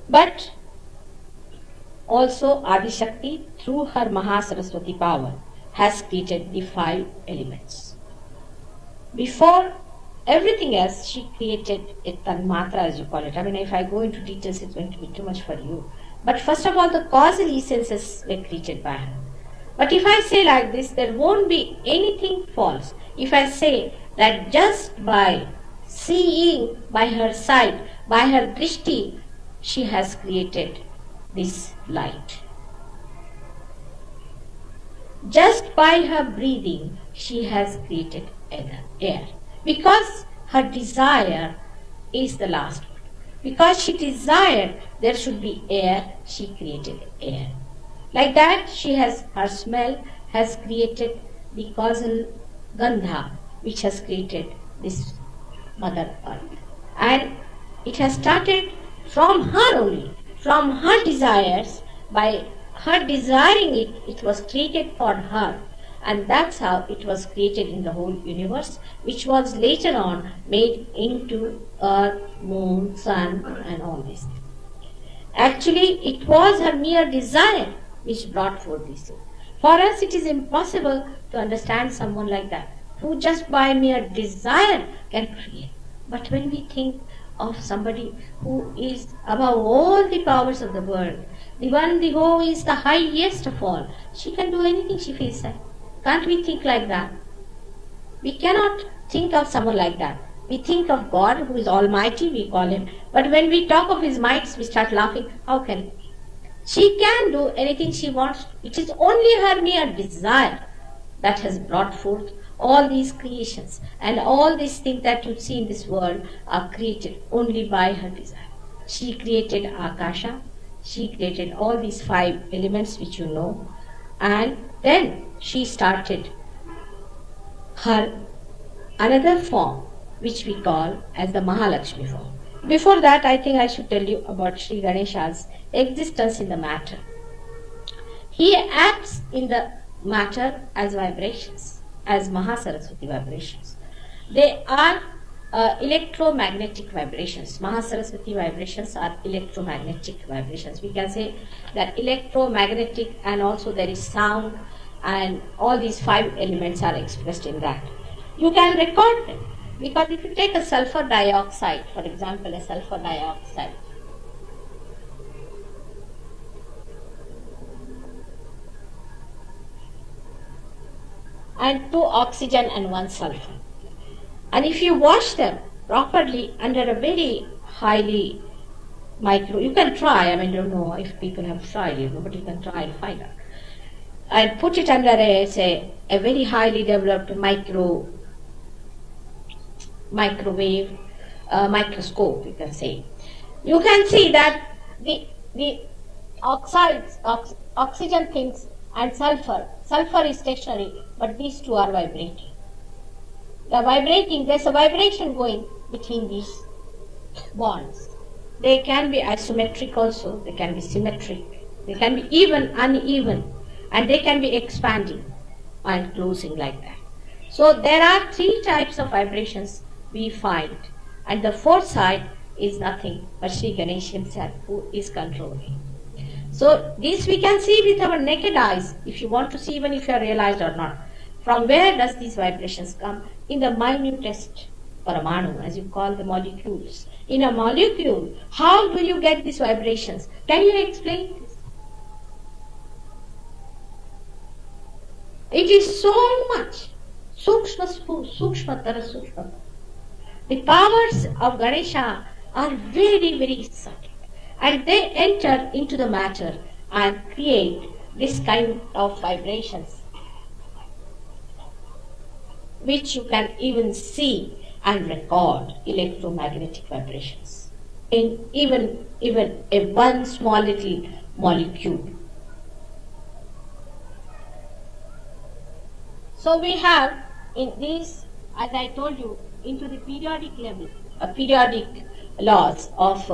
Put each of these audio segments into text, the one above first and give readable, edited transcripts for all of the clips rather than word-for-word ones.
But also Adi Shakti, through her Mahasaraswati power, has created the 5 elements. Before everything else, she created a Tanmatra, as you call it. I mean, if I go into details, it's going to be too much for you. But first of all, the causal essences were created by her. But if I say like this, there won't be anything false. If I say that just by seeing, by her sight, by her drishti, she has created this light. Just by her breathing, she has created air. Because her desire is the last one. Because she desired there should be air, she created air. Like that, her smell has created the causal gandha, which has created this Mother Earth. And it has started from her only, from her desires. By her desiring it, it was created for her. And that's how it was created in the whole universe, which was later on made into earth, moon, sun, and all this. Actually, it was her mere desire which brought forth this thing. For us, it is impossible to understand someone like that, who just by mere desire can create. But when we think of somebody who is above all the powers of the world, the one who is the highest of all, she can do anything she feels like. Can't we think like that? We cannot think of someone like that. We think of God, who is almighty, we call him. But when we talk of his mights, we start laughing. How can she can do anything she wants? It is only her mere desire that has brought forth all these creations. And all these things that you see in this world are created only by her desire. She created Akasha. She created all these 5 elements which you know. And then she started her another form, which we call as the Mahalakshmi form. Before that, I think I should tell you about Sri Ganesha's existence in the matter. He acts in the matter as vibrations, as Mahasaraswati vibrations. They are electromagnetic vibrations. Mahasaraswati vibrations are electromagnetic vibrations. We can say that electromagnetic, and also there is sound, and all these 5 elements are expressed in that. You can record them, because if you take a sulfur dioxide, for example, a sulfur dioxide, and 2 oxygen and 1 sulfur, and if you wash them properly under a very highly you can try, I mean, I don't know if people have tried, but you can try and find out, and put it under a very highly developed microwave microscope, you can say. You can see that the oxides, oxygen things, and sulfur is stationary, but these 2 are vibrating. They are vibrating. There's a vibration going between these bonds. They can be isometric also, they can be symmetric, they can be even, uneven, and they can be expanding and closing like that. So there are 3 types of vibrations we find, and the 4th side is nothing but Sri Ganesh himself, who is controlling. So this we can see with our naked eyes, if you want to see, even if you are realized or not. From where does these vibrations come? In the minutest paramanu, as you call the molecules. In a molecule, how do you get these vibrations? Can you explain this? It is so much. Sukshmatara sukshmatara. The powers of Ganesha are very, very subtle, and they enter into the matter and create this kind of vibrations, which you can even see and record, electromagnetic vibrations in even a one small little molecule. So we have in these, as I told you, into the periodic level, periodic laws of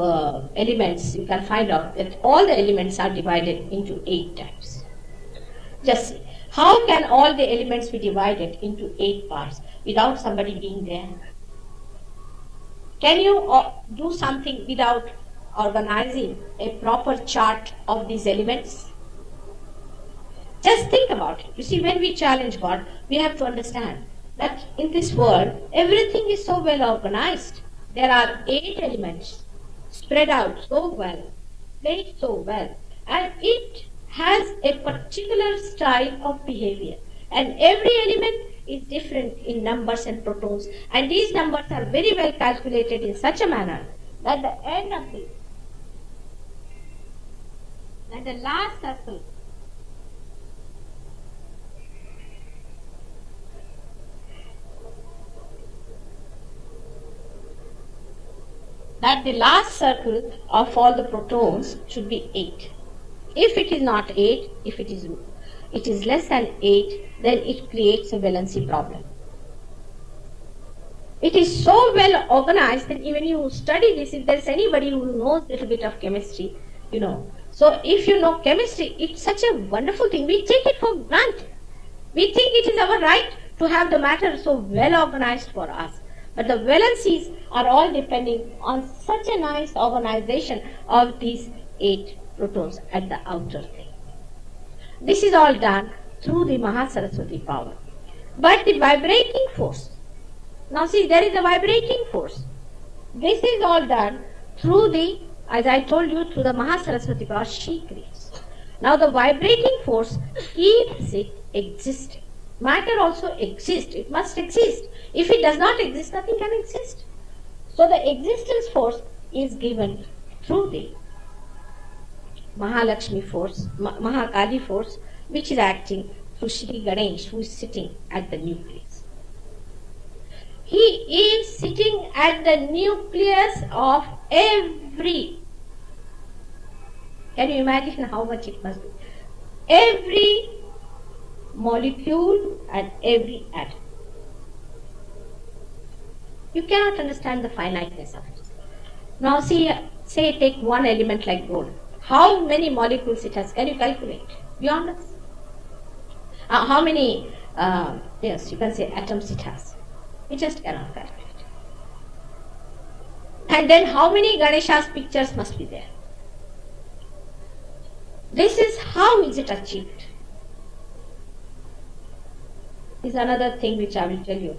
elements, you can find out that all the elements are divided into 8 types. Just see, how can all the elements be divided into 8 parts without somebody being there? Can you do something without organizing a proper chart of these elements? Just think about it. You see, when we challenge God, we have to understand that in this world, everything is so well organized. There are 8 elements spread out so well, placed so well, and it has a particular style of behavior. And every element is different in numbers and protons, and these numbers are very well calculated in such a manner that the end of this, that the last circle, of all the protons should be 8. If it is not 8, if it is less than 8, then it creates a valency problem. It is so well organized that even you study this, if there is anybody who knows a little bit of chemistry, you know. So if you know chemistry, it's such a wonderful thing. We take it for granted. We think it is our right to have the matter so well organized for us. But the valencies are all depending on such a nice organization of these 8 protons at the outer thing. This is all done through the Mahasaraswati power. But the vibrating force, now see, there is a vibrating force. This is all done through the, as I told you, through the Mahasaraswati power she creates. Now the vibrating force keeps it existing. Matter also exists. It must exist. If it does not exist, nothing can exist. So the existence force is given through the Mahalakshmi force, Mahakali force, which is acting through Shri Ganesh, who is sitting at the nucleus. He is sitting at the nucleus of every, can you imagine how much it must be? Every molecule and every atom. You cannot understand the finiteness of it. Now see, say take one element like gold. How many molecules it has? Can you calculate? Beyond us. How many, yes, you can say atoms it has. You just cannot calculate. And then how many Ganesha's pictures must be there? This is how is it achieved. Is another thing which I will tell you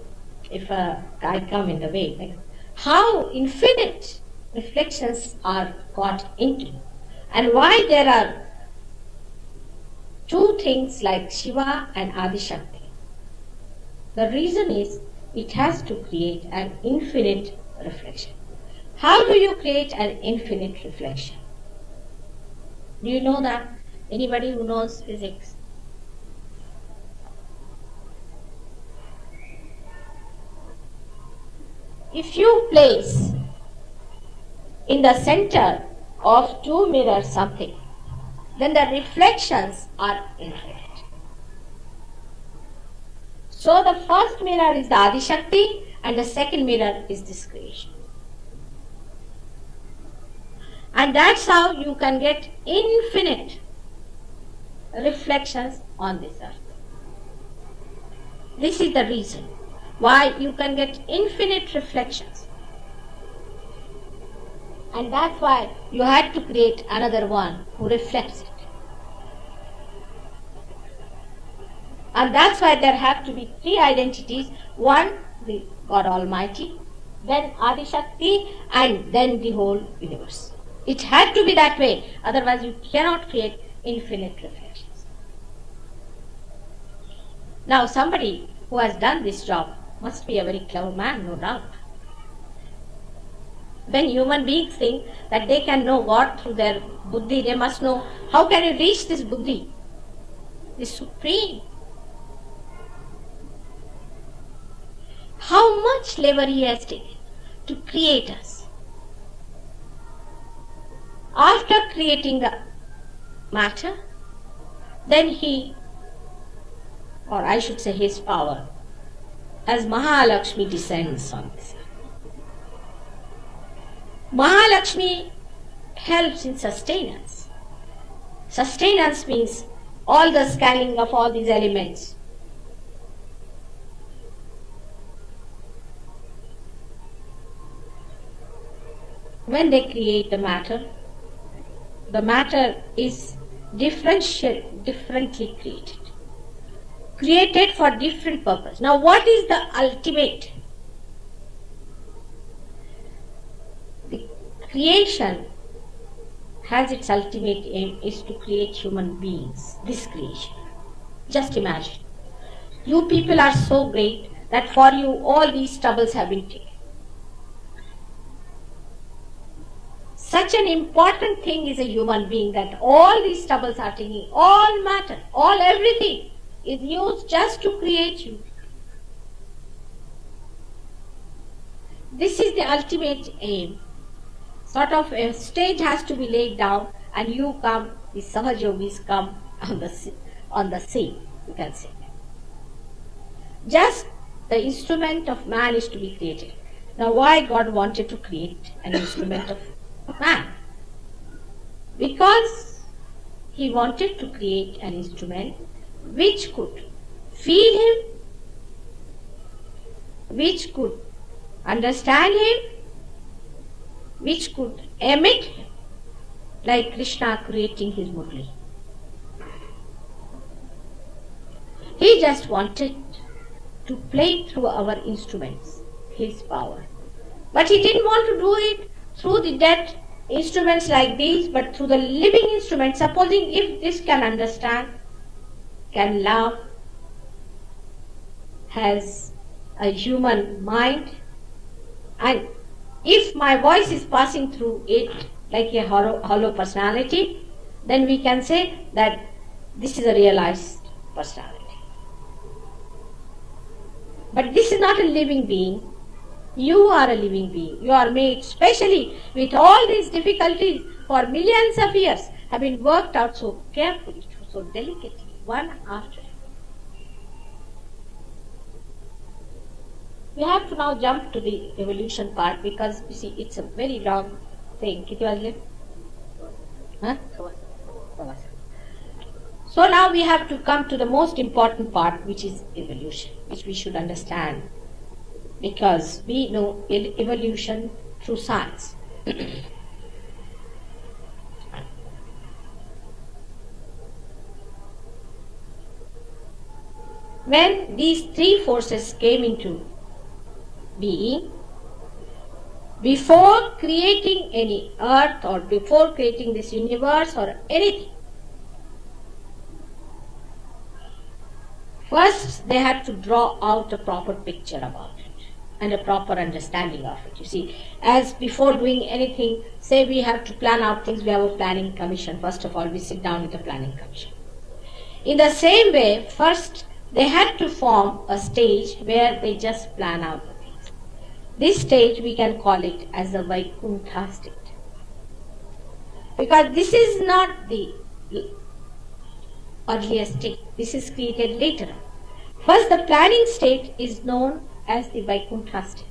if I come in the way. Like how infinite reflections are got into, and why there are 2 things like Shiva and Adi Shakti. The reason is it has to create an infinite reflection. How do you create an infinite reflection? Do you know that? Anybody who knows physics? If you place in the center of 2 mirrors something, then the reflections are infinite. So the first mirror is the Adi Shakti and the second mirror is this creation. And that's how you can get infinite reflections on this earth. This is the reason why you can get infinite reflections. And that's why you had to create another one who reflects it. And that's why there have to be 3 identities. One, the God Almighty, then Adi Shakti, and then the whole universe. It had to be that way, otherwise you cannot create infinite reflections. Now somebody who has done this job must be a very clever man, no doubt. When human beings think that they can know God through their buddhi, they must know how can you reach this buddhi, this supreme. How much labor he has taken to create us. After creating the matter, then he, or I should say his power, as Mahalakshmi descends on this. Mahalakshmi helps in sustenance. Sustenance means all the scanning of all these elements. when they create the matter is differently created for different purpose. Now, what is the ultimate? The creation has its ultimate aim is to create human beings, this creation. Just imagine. You people are so great that for you all these troubles have been taken. Such an important thing is a human being that all these troubles are taking, all matter, all everything is used just to create you. This is the ultimate aim. Sort of a stage has to be laid down and you come, the Sahajogis come on the scene, you can say. Just the instrument of man is to be created. Now why God wanted to create an instrument of man? Because He wanted to create an instrument which could feel Him, which could understand Him, which could emit Him, like Krishna creating his Murli. He just wanted to play through our instruments His power. But He didn't want to do it through the dead instruments like these, but through the living instruments. Supposing if this can understand, can love, has a human mind, and if my voice is passing through it like a hollow personality, then we can say that this is a realized personality. But this is not a living being. You are a living being. You are made specially with all these difficulties for millions of years have been worked out so carefully, so delicately, one after another. We have to now jump to the evolution part because you see it's a very long thing. Huh? So now we have to come to the most important part, which is evolution, which we should understand because we know evolution through science. When these three forces came into being, before creating any earth or before creating this universe or anything, first they had to draw out a proper picture about it and a proper understanding of it. You see, as before doing anything, say we have to plan out things, we have a planning commission. First of all, we sit down with a planning commission. In the same way, first they had to form a stage where they just plan out the things. This stage we can call it as the Vaikuntha state. Because this is not the earliest state. This is created later on. First, the planning state is known as the Vaikuntha state.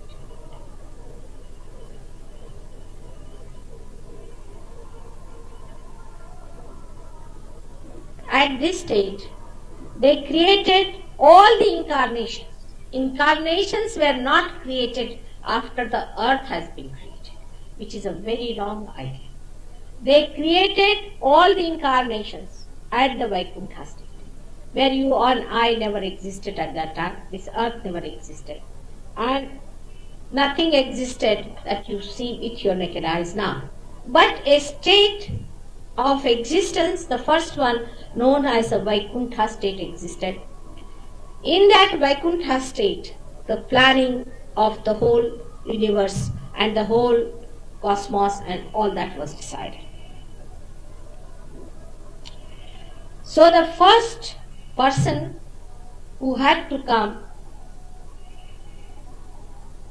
At this stage, they created all the incarnations. Incarnations were not created after the earth has been created, which is a very wrong idea. They created all the incarnations at the Vaikuntha state, where you and I never existed at that time. This earth never existed. And nothing existed that you see with your naked eyes now. But a state of existence, the first one known as the Vaikuntha state existed. In that Vaikuntha state, the planning of the whole universe and the whole cosmos and all that was decided. So the first person who had to come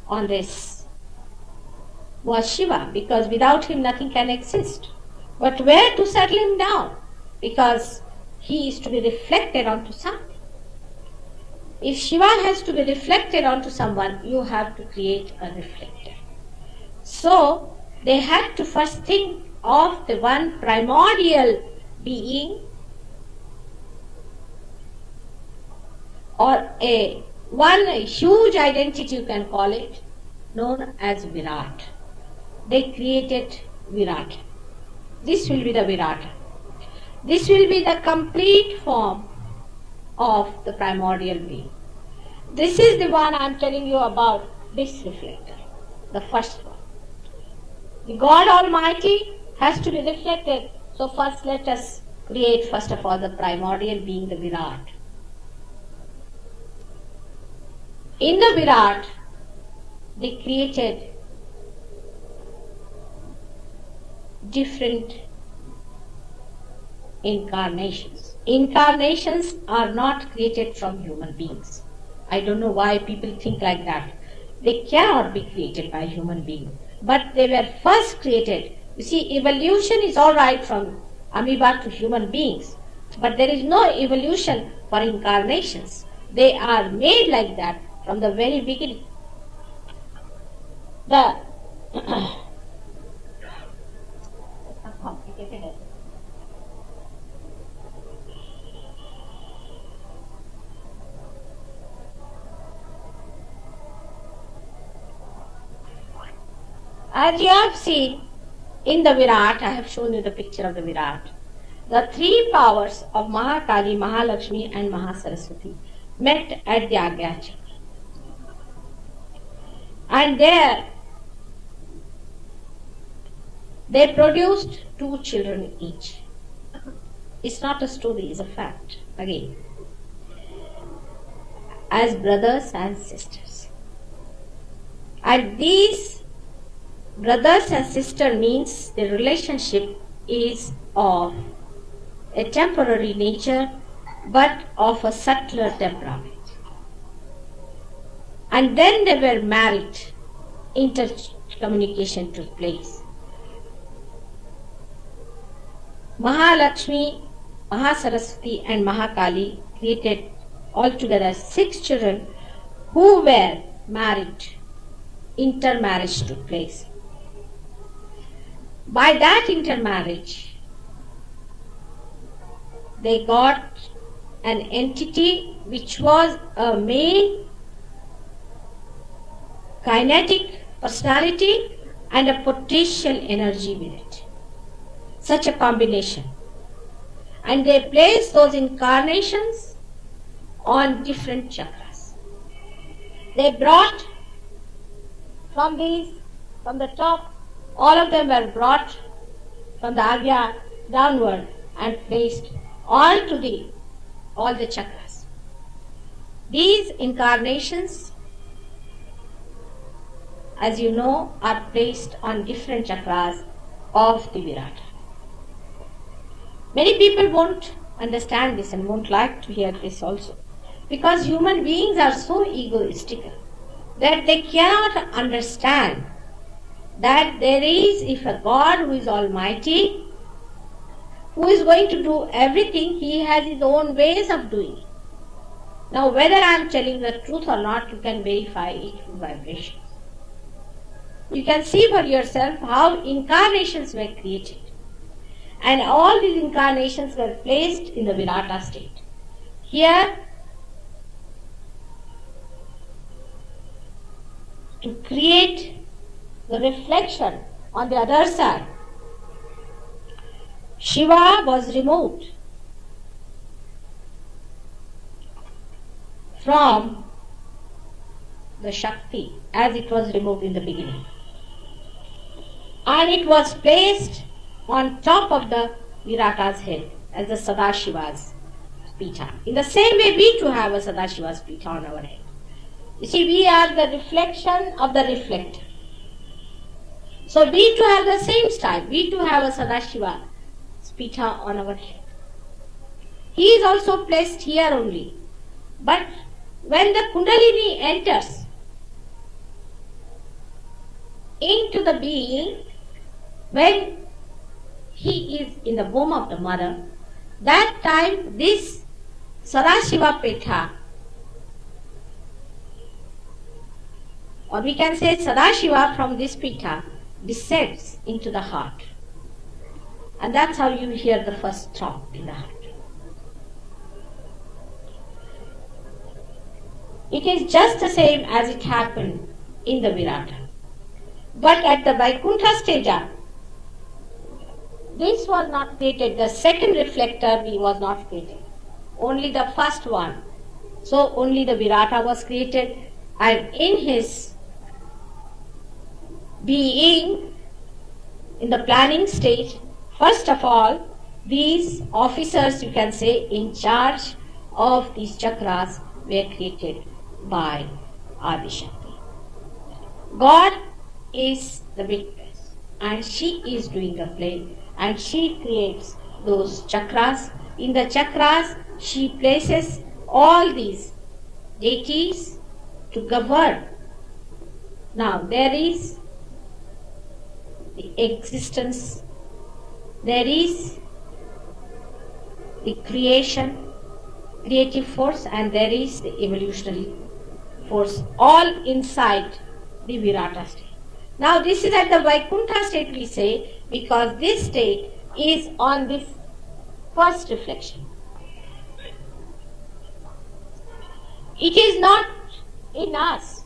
on this was Shiva, because without him nothing can exist. But where to settle him down? Because he is to be reflected onto something. If Shiva has to be reflected onto someone, you have to create a reflector. So they had to first think of the one primordial being or one huge identity, you can call it, known as Virat. they created Virata. This will be the Virata. This will be the complete form of the primordial being. This is the one I am telling you about, this reflector, the first one. The God Almighty has to be reflected. So first let us create first of all the primordial being, the Virat. In the Virat, they created different incarnations. Incarnations are not created from human beings. I don't know why people think like that. They cannot be created by human beings. But they were first created. You see, evolution is all right from amoeba to human beings. But there is no evolution for incarnations. They are made like that from the very beginning. The complicated. As you have seen in the Virat, I have shown you the picture of the Virat. The three powers of Mahakali, Mahalakshmi and Mahasaraswati met at the Agya Chakra. And there they produced 2 children each. It's not a story, it's a fact. Again, as brothers and sisters. And these brothers and sisters means the relationship is of a temporary nature but of a subtler temperament. And then they were married. Intercommunication took place. Mahalakshmi, Mahasaraswati and Mahakali created altogether 6 children who were married. Intermarriage took place. By that intermarriage, they got an entity which was a male kinetic personality and a potential energy with it. Such a combination. And they placed those incarnations on different chakras. They brought from the top, all of them were brought from the Agya downward and placed all the chakras. These incarnations, as you know, are placed on different chakras of the Virata. Many people won't understand this and won't like to hear this also, because human beings are so egoistical that they cannot understand that there is, if a God who is almighty, who is going to do everything, he has his own ways of doing it. Now whether I am telling the truth or not, you can verify it through vibrations. You can see for yourself how incarnations were created. And all these incarnations were placed in the Virata state. Here, to create the reflection on the other side, Shiva was removed from the Shakti as it was removed in the beginning. And it was placed on top of the Virata's head as the Sadashiva's Pitha. In the same way, we too have a Sadashiva's Pitha on our head. You see, we are the reflection of the reflector. So we too have the same style. We too have a Sadashiva's Pitha on our head. He is also placed here only. But when the Kundalini enters into the being, when he is in the womb of the mother, that time this Sadashiva Pitha, or we can say Sadashiva from this Pitha, descends into the heart. And that's how you hear the first throb in the heart. It is just the same as it happened in the Virata. But at the Vaikuntha stage, this was not created. The second reflector was not created. Only the first one. So only the Virata was created, and in his being, in the planning stage, first of all, these officers, you can say, in charge of these chakras were created by Adi Shakti. God is the witness, and she is doing the play, and she creates those chakras. In the chakras, she places all these deities to govern. Now, there is the existence, there is the creative force, and there is the evolutionary force, all inside the Virata state. Now, this is at the Vaikuntha state, we say, because this state is on this first reflection. It is not in us,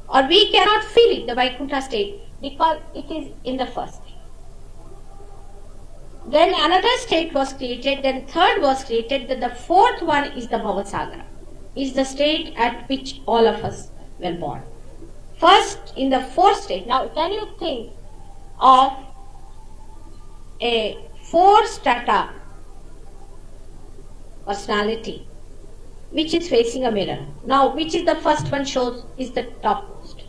or we cannot feel it, the Vaikuntha state, because it is in the first state. Then another state was created, then third was created, then the fourth one is the Bhavasagara, is the state at which all of us were born. First, in the fourth state, now can you think of a four-strata personality which is facing a mirror. Now, which is the first one shows is the topmost,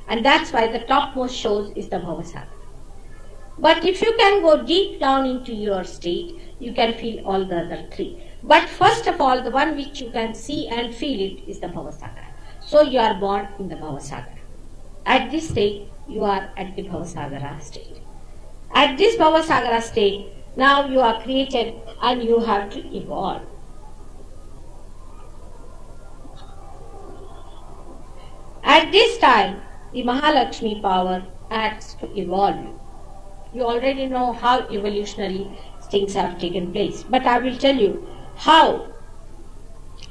and that's why the topmost shows is the Bhavasagara. But if you can go deep down into your state, you can feel all the other three. But first of all, the one which you can see and feel it is the Bhavasagara. So you are born in the Bhavasagara. At this state, you are at the Bhavasagara state. At this Bhavasagara state, now you are created and you have to evolve. At this time, the Mahalakshmi power acts to evolve you. You already know how evolutionary things have taken place, but I will tell you how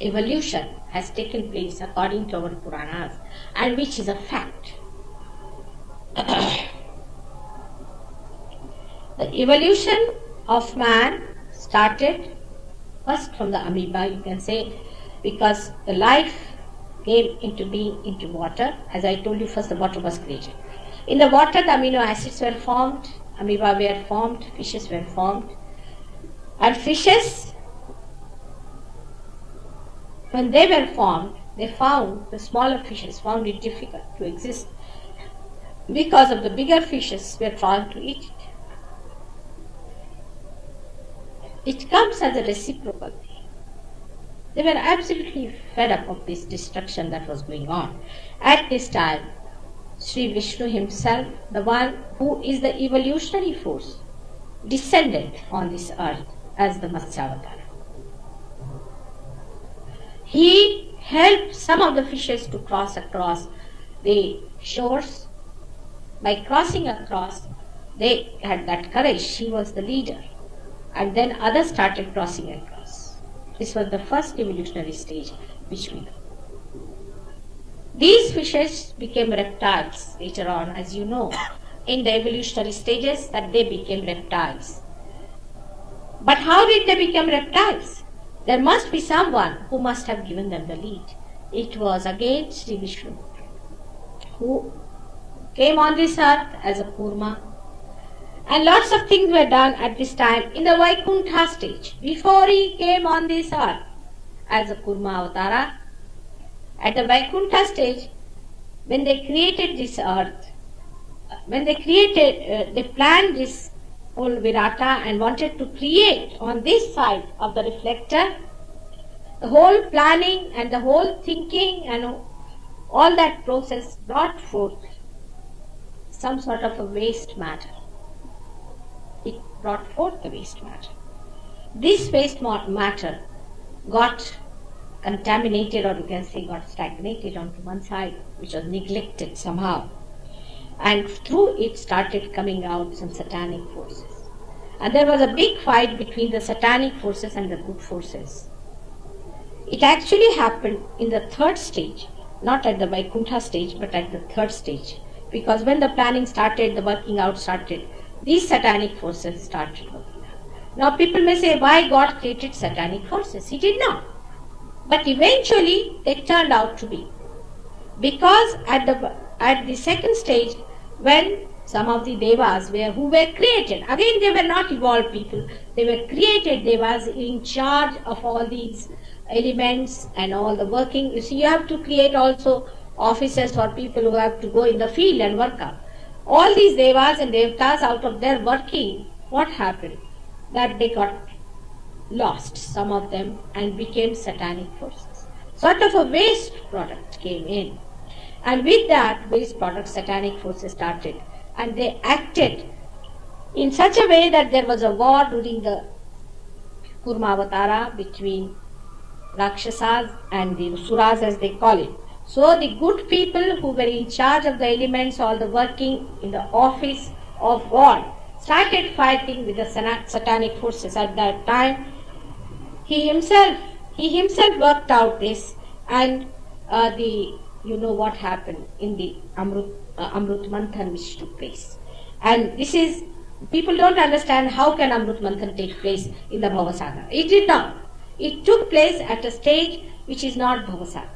evolution has taken place according to our Puranas, and which is a fact. The evolution of man started first from the amoeba, you can say, because the life came into being into water. As I told you, first the water was created. In the water, the amino acids were formed, amoeba were formed, fishes were formed. And fishes, when they were formed, they found, the smaller fishes found it difficult to exist because of the bigger fishes were trying to eat it. It comes as a reciprocal thing. They were absolutely fed up of this destruction that was going on. At this time, Sri Vishnu himself, the one who is the evolutionary force, descended on this earth as the Matsyavatara. He helped some of the fishes to cross across the shores. By crossing across, they had that courage. She was the leader. And then others started crossing across. This was the first evolutionary stage which we know. These fishes became reptiles later on, as you know, in the evolutionary stages that they became reptiles. But how did they become reptiles? There must be someone who must have given them the lead. It was again Sri Vishnu, who came on this earth as a Kurma. And lots of things were done at this time in the Vaikuntha stage. Before he came on this earth as a Kurma Avatara, at the Vaikuntha stage, when they created this earth, they planned this whole Virata and wanted to create on this side of the reflector, the whole planning and the whole thinking and all that process brought forth some sort of a waste matter. It brought forth the waste matter. This waste matter got contaminated, or you can say got stagnated onto one side, which was neglected somehow. And through it started coming out some satanic forces. And there was a big fight between the satanic forces and the good forces. It actually happened in the third stage, not at the Vaikuntha stage, but at the third stage. Because when the planning started, the working out started, these satanic forces started working out. Now people may say, why God created satanic forces? He did not. But eventually they turned out to be. Because at the second stage, when some of the devas who were created, again they were not evolved people, they were created devas in charge of all these elements and all the working. You see, you have to create also officers or people who have to go in the field and work out. All these devas and devtas, out of their working, what happened? That they got lost, some of them, and became satanic forces. Sort of a waste product came in. And with that waste product, satanic forces started. And they acted in such a way that there was a war during the Kurmavatara between Rakshasas and the Suras, as they call it. So the good people who were in charge of the elements, all the working in the office of God, started fighting with the satanic forces. At that time, he himself worked out this, and you know what happened in the Amrut Manthan which took place. And this is, people don't understand how can Amrut Manthan take place in the Bhavasagar. It did not. It took place at a stage which is not Bhavasagar.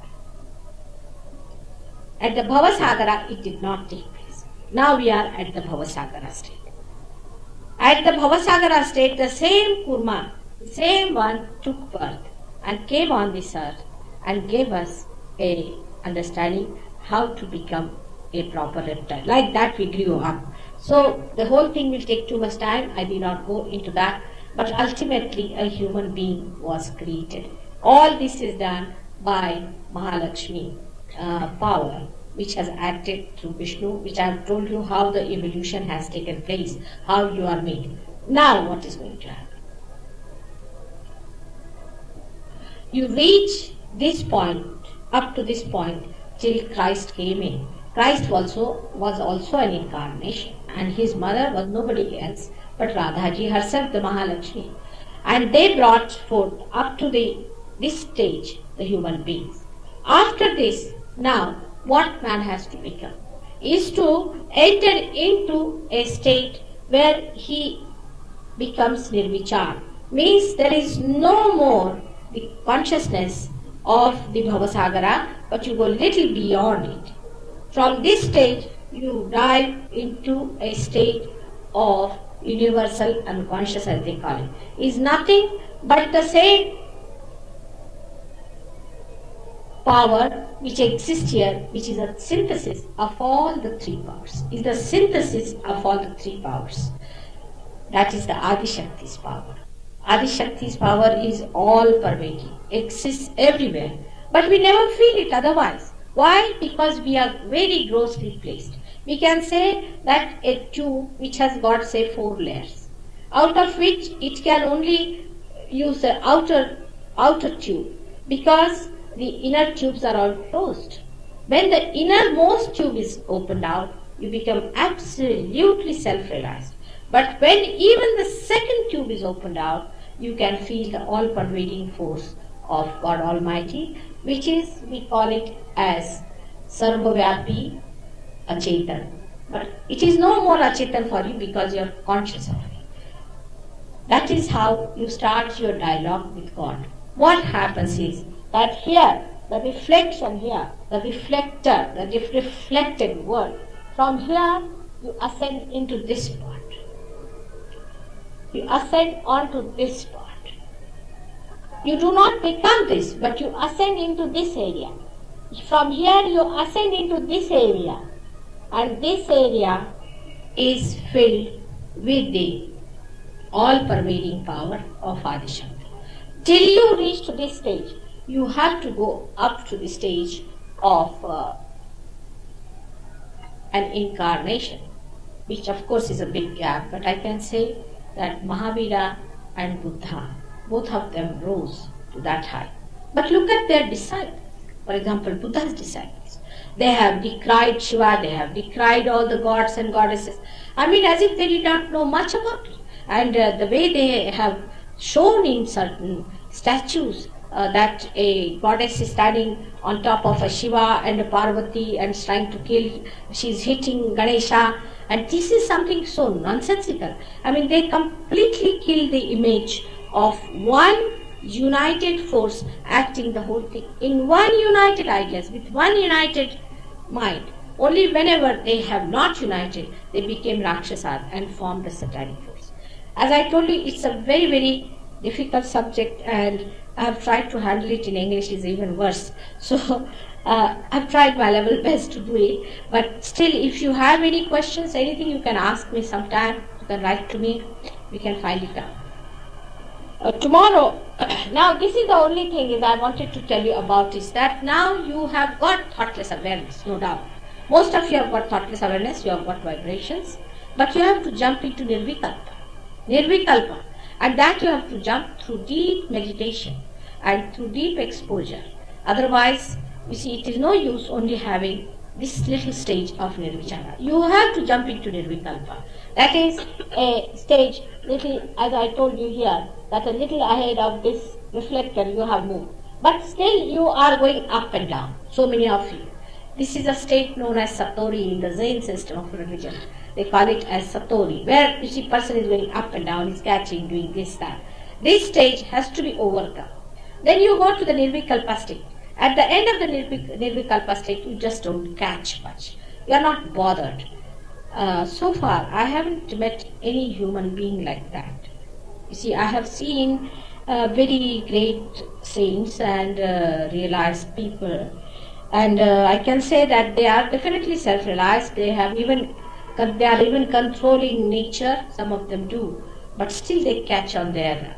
At the Bhavasagara, it did not take place. Now we are at the Bhavasagara state. At the Bhavasagara state, the same Kurma, the same one took birth and came on this earth and gave us a understanding how to become a proper reptile. Like that we grew up. So the whole thing will take too much time. I will not go into that. But ultimately a human being was created. All this is done by Mahalakshmi power, which has acted through Vishnu, which I have told you how the evolution has taken place, how you are made. Now what is going to happen? You reach this point, up to this point, till Christ came in. Christ was also an incarnation, and his mother was nobody else but Radhaji herself, the Mahalakshmi. And they brought forth up to this stage the human beings. After this, now what man has to become is to enter into a state where he becomes nirvichar. Means there is no more the consciousness of the Bhavasagara, but you go little beyond it. From this stage, you dive into a state of universal unconscious, as they call it. Is nothing but the same power which exists here, which is a synthesis of all the three powers. Is the synthesis of all the three powers. That is the Adi Shakti's power. Adi Shakti's power is all pervading, exists everywhere, but we never feel it otherwise. Why? Because we are very grossly placed. We can say that a tube which has got, say, 4 layers, out of which it can only use the outer tube, because the inner tubes are all closed. When the innermost tube is opened out, you become absolutely self-realized. But when even the second tube is opened out, you can feel the all-pervading force of God Almighty, which is, we call it as Sarvavyapi Achetan. But it is no more Achetan for you because you are conscious of it. That is how you start your dialogue with God. What happens is that here, the reflection here, the reflector, the reflected word, from here you ascend into this part. You ascend onto this part. You do not become this, but you ascend into this area. From here you ascend into this area, and this area is filled with the all-pervading power of Adishakti. Till you reach to this stage, you have to go up to the stage of an incarnation, which of course is a big gap, but I can say that Mahavira and Buddha, both of them rose to that height. But look at their disciples. For example, Buddha's disciples. They have decried Shiva, they have decried all the gods and goddesses. I mean, as if they did not know much about it. And the way they have shown in certain statues that a goddess is standing on top of a Shiva and a Parvati and is trying to kill, she's hitting Ganesha, and this is something so nonsensical. I mean, they completely kill the image of one united force acting the whole thing in one united ideas, with one united mind. Only whenever they have not united, they became Rakshasas and formed a satanic force. As I told you, it's a very, very difficult subject, and I have tried to handle it in English, is even worse. So I've tried my level best to do it. But still, if you have any questions, anything, you can ask me sometime. You can write to me. We can find it out. Tomorrow, now this is the only thing is I wanted to tell you about is that now you have got thoughtless awareness, no doubt. Most of you have got thoughtless awareness, you have got vibrations, but you have to jump into Nirvikalpa. Nirvikalpa. And that you have to jump through deep meditation and through deep exposure. Otherwise, you see, it is no use only having this little stage of Nirvichara. You have to jump into Nirvikalpa. That is a stage, little, as I told you here, that a little ahead of this reflector you have moved. But still you are going up and down, so many of you. This is a state known as Satori in the Zen system of religion. They call it as Satori, where you see person is going up and down, is catching, doing this, that. This stage has to be overcome. Then you go to the Nirvikalpa state. At the end of the Nirvikalpa state, you just don't catch much. You are not bothered. So far, I haven't met any human being like that. You see, I have seen very great saints and realized people. And I can say that they are definitely self-realized. They are even controlling nature. Some of them do, but still they catch on their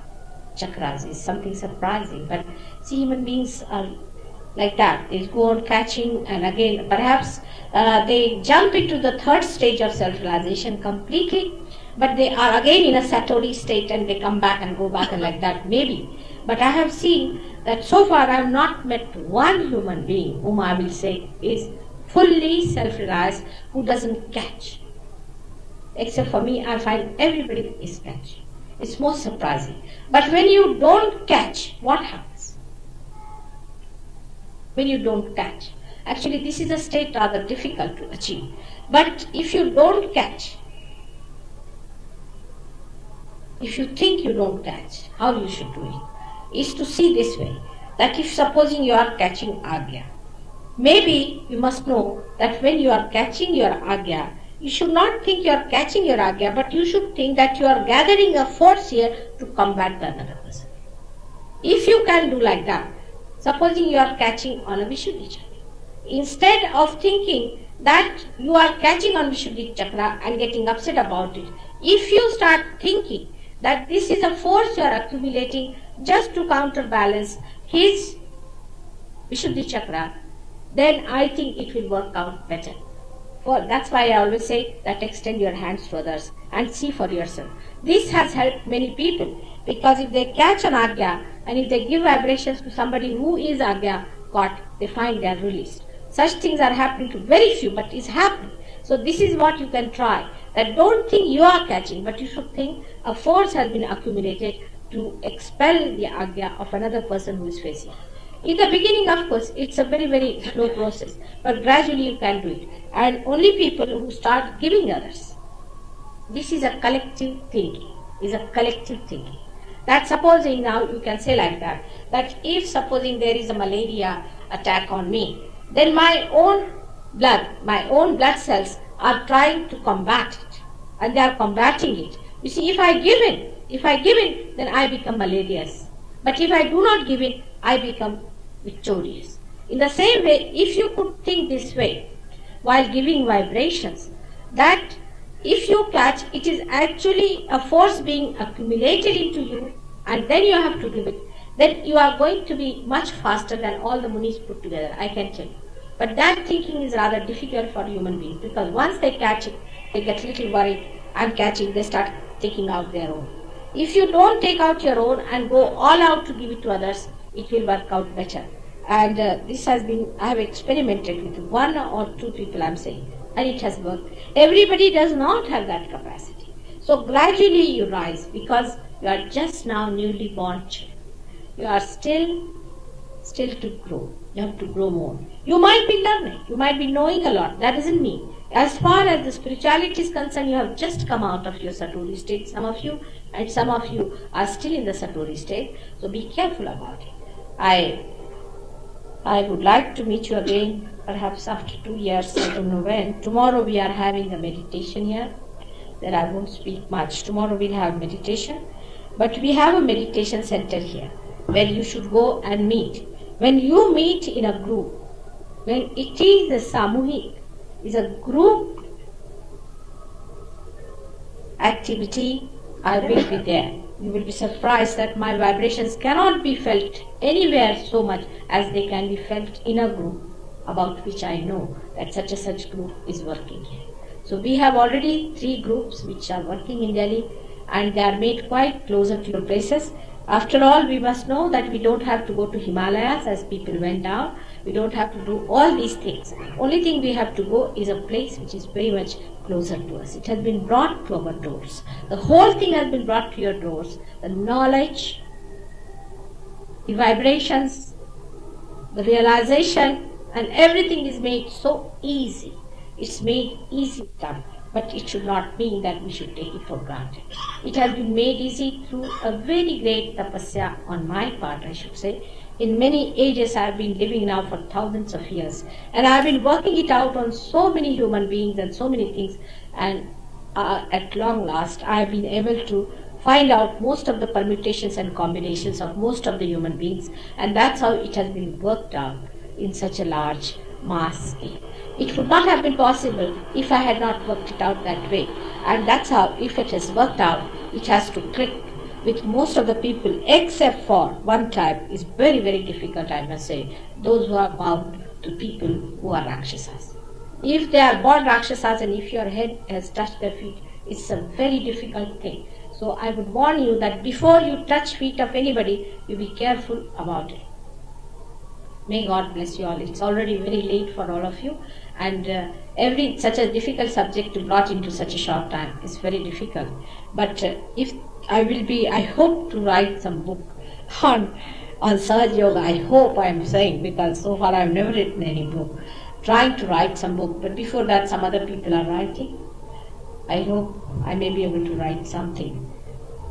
chakras. It's something surprising. But see, human beings are like that. They go on catching, and again, perhaps they jump into the third stage of self-realization completely. But they are again in a Satori state, and they come back and go back and like that, maybe. But I have seen that so far I have not met one human being whom I will say is fully self-realized, who doesn't catch. Except for me, I find everybody is catching. It's most surprising. But when you don't catch, what happens? When you don't catch. Actually, this is a state rather difficult to achieve. But if you don't catch, if you think you don't catch, how you should do it is to see this way, that if supposing you are catching Agya, maybe you must know that when you are catching your Agya, you should not think you are catching your Agya, but you should think that you are gathering a force here to combat the another person. If you can do like that, supposing you are catching on a Vishuddhi chakra, instead of thinking that you are catching on Vishuddhi chakra and getting upset about it, if you start thinking that this is a force you are accumulating just to counterbalance his Vishuddhi chakra, then I think it will work out better. Well, that's why I always say that extend your hands to others and see for yourself. This has helped many people, because if they catch an Agya and if they give vibrations to somebody who is Agya caught, they find they are released. Such things are happening to very few, but it's happening. So this is what you can try. That don't think you are catching, but you should think a force has been accumulated to expel the Agya of another person who is facing. In the beginning, of course, it's a very, very slow process, but gradually you can do it. And only people who start giving others. This is a collective thinking. That supposing now you can say like that if supposing there is a malaria attack on me, then my own blood cells are trying to combat it, and they are combating it. You see, if I give in, then I become malarious. But if I do not give in, I become victorious. In the same way, if you could think this way while giving vibrations, that if you catch, it is actually a force being accumulated into you, and then you have to give it, then you are going to be much faster than all the munis put together, I can tell you. But that thinking is rather difficult for human beings, because once they catch it, they get a little worried. I'm catching, they start taking out their own. If you don't take out your own and go all out to give it to others, it will work out better. And this has been, I have experimented with one or two people, I'm saying, and it has worked. Everybody does not have that capacity. So gradually you rise, because you are just now newly born children. You are still still to grow. You have to grow more. You might be learning, you might be knowing a lot. That doesn't mean. As far as the spirituality is concerned, you have just come out of your Satori state, some of you, and some of you are still in the Satori state. So be careful about it. I would like to meet you again, perhaps after 2 years, I don't know when. Tomorrow we are having a meditation here. That I won't speak much. Tomorrow we'll have meditation. But we have a meditation center here where you should go and meet. When you meet in a group, when it is a samuhik, is a group activity, I will be there. You will be surprised that my vibrations cannot be felt anywhere so much as they can be felt in a group about which I know that such a such group is working here. So we have already 3 groups which are working in Delhi, and they are made quite closer to your places. After all, we must know that we don't have to go to Himalayas as people went down. We don't have to do all these things. Only thing we have to go is a place which is very much closer to us. It has been brought to our doors. The whole thing has been brought to your doors. The knowledge, the vibrations, the realization, and everything is made so easy. It's made easy done, but it should not mean that we should take it for granted. It has been made easy through a very great tapasya on my part, I should say. In many ages I have been living now for thousands of years, and I have been working it out on so many human beings and so many things, and at long last I have been able to find out most of the permutations and combinations of most of the human beings, and that's how it has been worked out in such a large mass scale. It would not have been possible if I had not worked it out that way. And that's how, if it has worked out, it has to click with most of the people, except for one type, is very, very difficult, I must say, those who are bound to people who are Rakshasas. If they are born Rakshasas and if your head has touched their feet, it's a very difficult thing. So I would warn you that before you touch feet of anybody, you be careful about it. May God bless you all. It's already very late for all of you, and every such a difficult subject to brought into such a short time is very difficult. But if I hope to write some book on Sahaja Yoga. I hope I am saying, because so far I have never written any book. Trying to write some book, but before that some other people are writing. I hope I may be able to write something.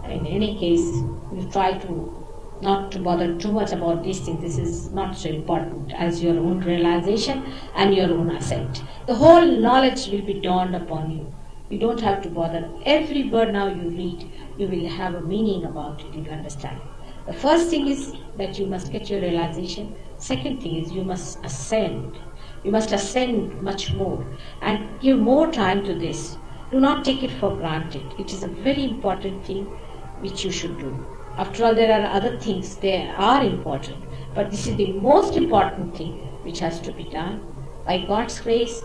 In any case, we try to not to bother too much about these things. This is not so important as your own realization and your own ascent. The whole knowledge will be dawned upon you. You don't have to bother. Every word now you read, you will have a meaning about it, you will understand. The first thing is that you must get your realization. Second thing is you must ascend. You must ascend much more and give more time to this. Do not take it for granted. It is a very important thing which you should do. After all, there are other things, they are important, but this is the most important thing which has to be done. By God's grace,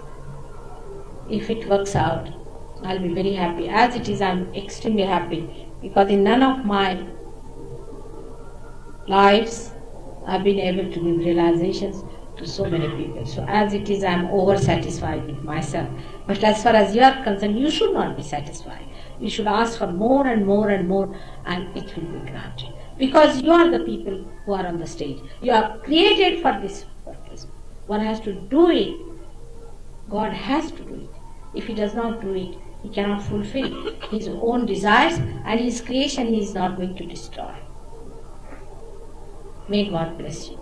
if it works out, I'll be very happy. As it is, I'm extremely happy, because in none of my lives I've been able to give realizations to so many people. So as it is, I'm over-satisfied with myself. But as far as you are concerned, you should not be satisfied. You should ask for more and more and more, and it will be granted. Because you are the people who are on the stage. You are created for this purpose. One has to do it. God has to do it. If he does not do it, he cannot fulfill his own desires, and his creation he is not going to destroy. May God bless you.